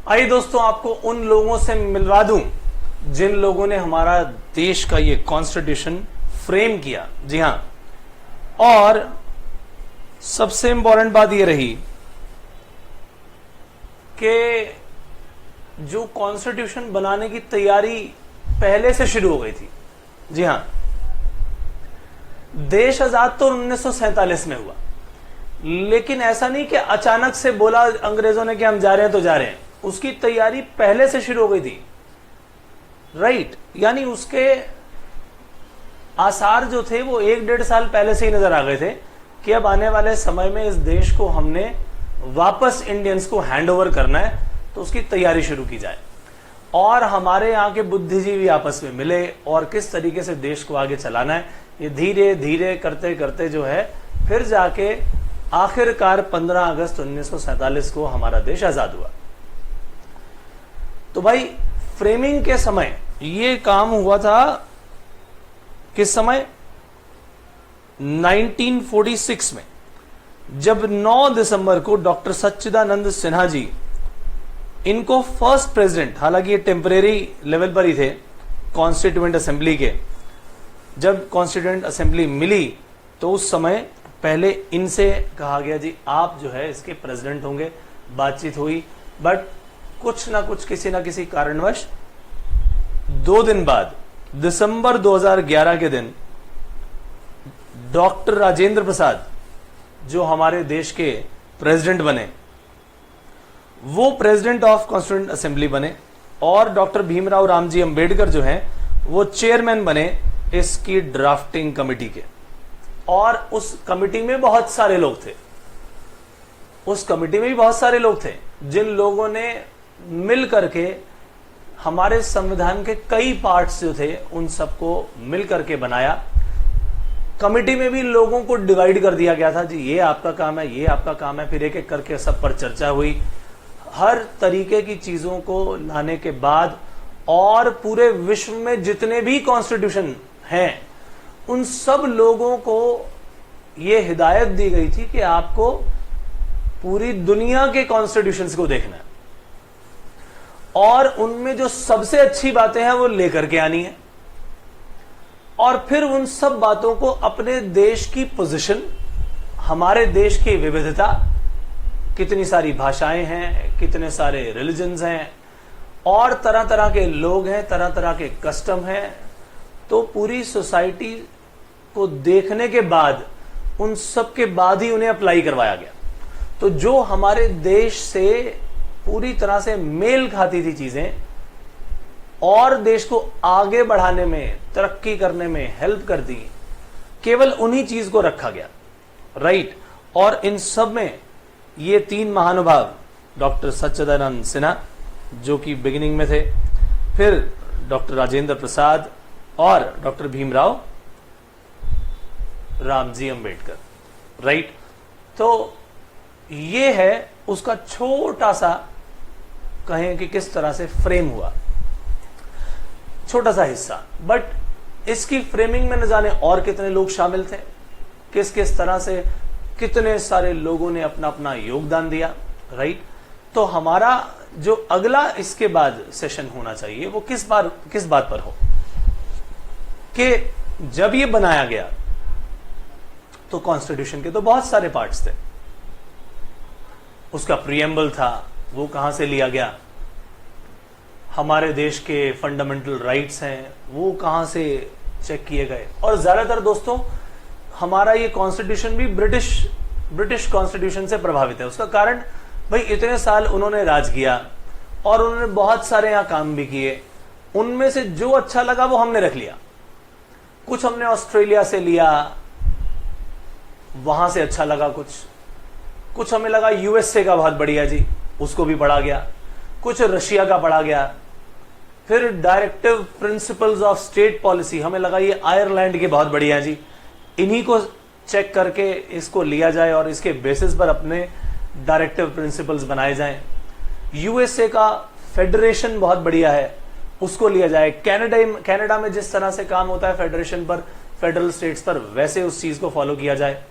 आइए दोस्तों, आपको उन लोगों से मिलवा दूं जिन लोगों ने हमारा देश का ये कॉन्स्टिट्यूशन फ्रेम किया। जी हां, और सबसे इंपॉर्टेंट बात यह रही कि जो कॉन्स्टिट्यूशन बनाने की तैयारी पहले से शुरू हो गई थी। जी हां, देश आजाद तो 1947 में हुआ, लेकिन ऐसा नहीं कि अचानक से बोला अंग्रेजों ने कि हम जा रहे हैं तो जा रहे हैं। उसकी तैयारी पहले से शुरू हो गई थी, राइट। यानी उसके आसार जो थे वो 1-1.5 साल पहले से ही नजर आ गए थे कि अब आने वाले समय में इस देश को हमने वापस इंडियंस को हैंडओवर करना है, तो उसकी तैयारी शुरू की जाए। और हमारे यहाँ के बुद्धिजीवी आपस में मिले और किस तरीके से देश को आगे चलाना है, ये धीरे धीरे करते करते जो है फिर जाके आखिरकार 15 अगस्त 1947 को हमारा देश आजाद हुआ। तो भाई, फ्रेमिंग के समय ये काम हुआ था। किस समय? 1946 में, जब 9 दिसंबर को डॉक्टर सच्चिदानंद सिन्हा जी, इनको फर्स्ट प्रेसिडेंट, हालांकि ये टेम्परेरी लेवल पर ही थे कॉन्स्टिट्यूएंट असेंबली के, जब कॉन्स्टिट्यूएंट असेंबली मिली तो उस समय पहले इनसे कहा गया जी आप जो है इसके प्रेसिडेंट होंगे। बातचीत हुई, बट कुछ ना कुछ किसी ना किसी कारणवश 2 दिन बाद दिसंबर 2011 के दिन डॉक्टर राजेंद्र प्रसाद जो हमारे देश के प्रेसिडेंट बने, वो प्रेसिडेंट ऑफ कॉन्स्टिट्यूएंट असेंबली बने, और डॉक्टर भीमराव रामजी अंबेडकर जो हैं वो चेयरमैन बने इसकी ड्राफ्टिंग कमेटी के। और उस कमेटी में बहुत सारे लोग थे, उस कमेटी में भी बहुत सारे लोग थे जिन लोगों ने मिल करके हमारे संविधान के कई पार्ट्स जो थे उन सबको मिल करके बनाया। कमेटी में भी लोगों को डिवाइड कर दिया गया था, जी ये आपका काम है, ये आपका काम है। फिर एक एक करके सब पर चर्चा हुई, हर तरीके की चीजों को लाने के बाद, और पूरे विश्व में जितने भी कॉन्स्टिट्यूशन हैं उन सब लोगों को यह हिदायत दी गई थी कि आपको पूरी दुनिया के कॉन्स्टिट्यूशंस को देखना है और उनमें जो सबसे अच्छी बातें हैं वो लेकर के आनी है, और फिर उन सब बातों को अपने देश की पोजीशन, हमारे देश की विविधता, कितनी सारी भाषाएं हैं, कितने सारे रिलीजन्स हैं, और तरह तरह के लोग हैं, तरह तरह के कस्टम हैं, तो पूरी सोसाइटी को देखने के बाद उन सब के बाद ही उन्हें अप्लाई करवाया गया। तो जो हमारे देश से पूरी तरह से मेल खाती थी चीजें और देश को आगे बढ़ाने में, तरक्की करने में हेल्प करती, केवल उन्हीं चीज को रखा गया, राइट। और इन सब में ये 3 महानुभाव, डॉक्टर सच्चिदानंद सिन्हा जो कि बिगिनिंग में थे, फिर डॉक्टर राजेंद्र प्रसाद और डॉक्टर भीमराव रामजी अंबेडकर, राइट। तो ये है उसका छोटा सा, कहें कि किस तरह से फ्रेम हुआ, छोटा सा हिस्सा। बट इसकी फ्रेमिंग में न जाने और कितने लोग शामिल थे, किस किस तरह से कितने सारे लोगों ने अपना अपना योगदान दिया, राइट। तो हमारा जो अगला इसके बाद सेशन होना चाहिए वो किस बात पर हो कि जब ये बनाया गया तो कॉन्स्टिट्यूशन के तो बहुत सारे पार्ट्स थे, उसका प्रीएम्बल था, वो कहां से लिया गया, हमारे देश के फंडामेंटल राइट्स हैं वो कहां से चेक किए गए। और ज्यादातर दोस्तों हमारा ये कॉन्स्टिट्यूशन भी ब्रिटिश कॉन्स्टिट्यूशन से प्रभावित है। उसका कारण भाई इतने साल उन्होंने राज किया और उन्होंने बहुत सारे यहां काम भी किए, उनमें से जो अच्छा लगा वो हमने रख लिया। कुछ हमने ऑस्ट्रेलिया से लिया, वहां से अच्छा लगा, कुछ हमें लगा यूएसए का बहुत बढ़िया जी, उसको भी पढ़ा गया, कुछ रशिया का पढ़ा गया, फिर directive principles of state policy हमें लगा ये आयरलैंड के बहुत बढ़िया जी, इन्हीं को चेक करके इसको लिया जाए और इसके बेसिस पर अपने डायरेक्टिव प्रिंसिपल्स बनाए जाएं। यूएसए का फेडरेशन बहुत बढ़िया है, उसको लिया जाए। कनाडा में जिस तरह से काम होता है फेडरेशन पर, फेडरल स्टेट्स पर, वैसे उस चीज को फॉलो किया जाए।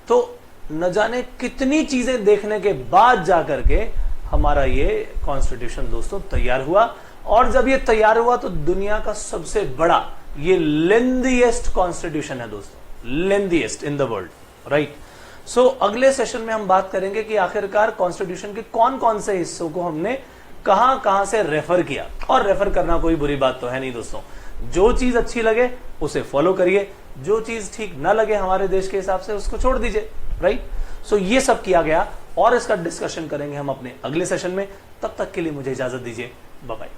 तो न जाने कितनी चीजें देखने के बाद जाकर के हमारा ये कॉन्स्टिट्यूशन दोस्तों तैयार हुआ। और जब ये तैयार हुआ तो दुनिया का सबसे बड़ा ये लेंथीएस्ट कॉन्स्टिट्यूशन है दोस्तों, lengthiest in the world, right. So अगले सेशन में हम बात करेंगे कि आखिरकार कॉन्स्टिट्यूशन के कौन कौन से हिस्सों को हमने कहां कहां से रेफर किया। और रेफर करना कोई बुरी बात तो है नहीं दोस्तों, जो चीज अच्छी लगे उसे फॉलो करिए, जो चीज ठीक ना लगे हमारे देश के हिसाब से उसको छोड़ दीजिए, राइट। सो ये सब किया गया और इसका डिस्कशन करेंगे हम अपने अगले सेशन में। तब तक के लिए मुझे इजाजत दीजिए, बाय बाय।